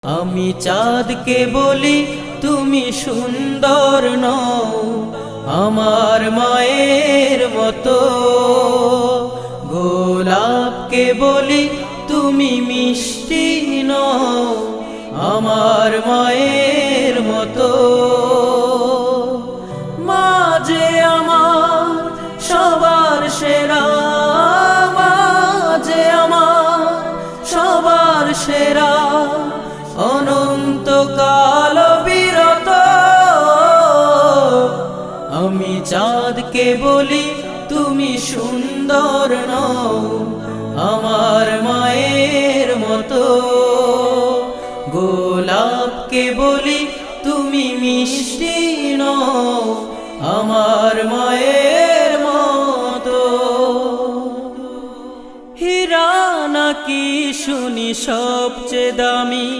আমি চাঁদকে বলি তুমি সুন্দর নও, আমার মায়ের মতো। গোলাপকে বলি তুমি মিষ্টি নও, আমার মায়ের মতো। মা যে আমার সবার সেরা, মা যে আমার সবার সেরা, অনন্তকাল বিরত। আমি চাঁদকে বলি তুমি সুন্দর নও, আমার মায়ের মতো। গোলাপকে বলি তুমি মিষ্টি নও, আমার মায়ের মতো। হীরা নাকি শুনি সবচেয়ে দামি,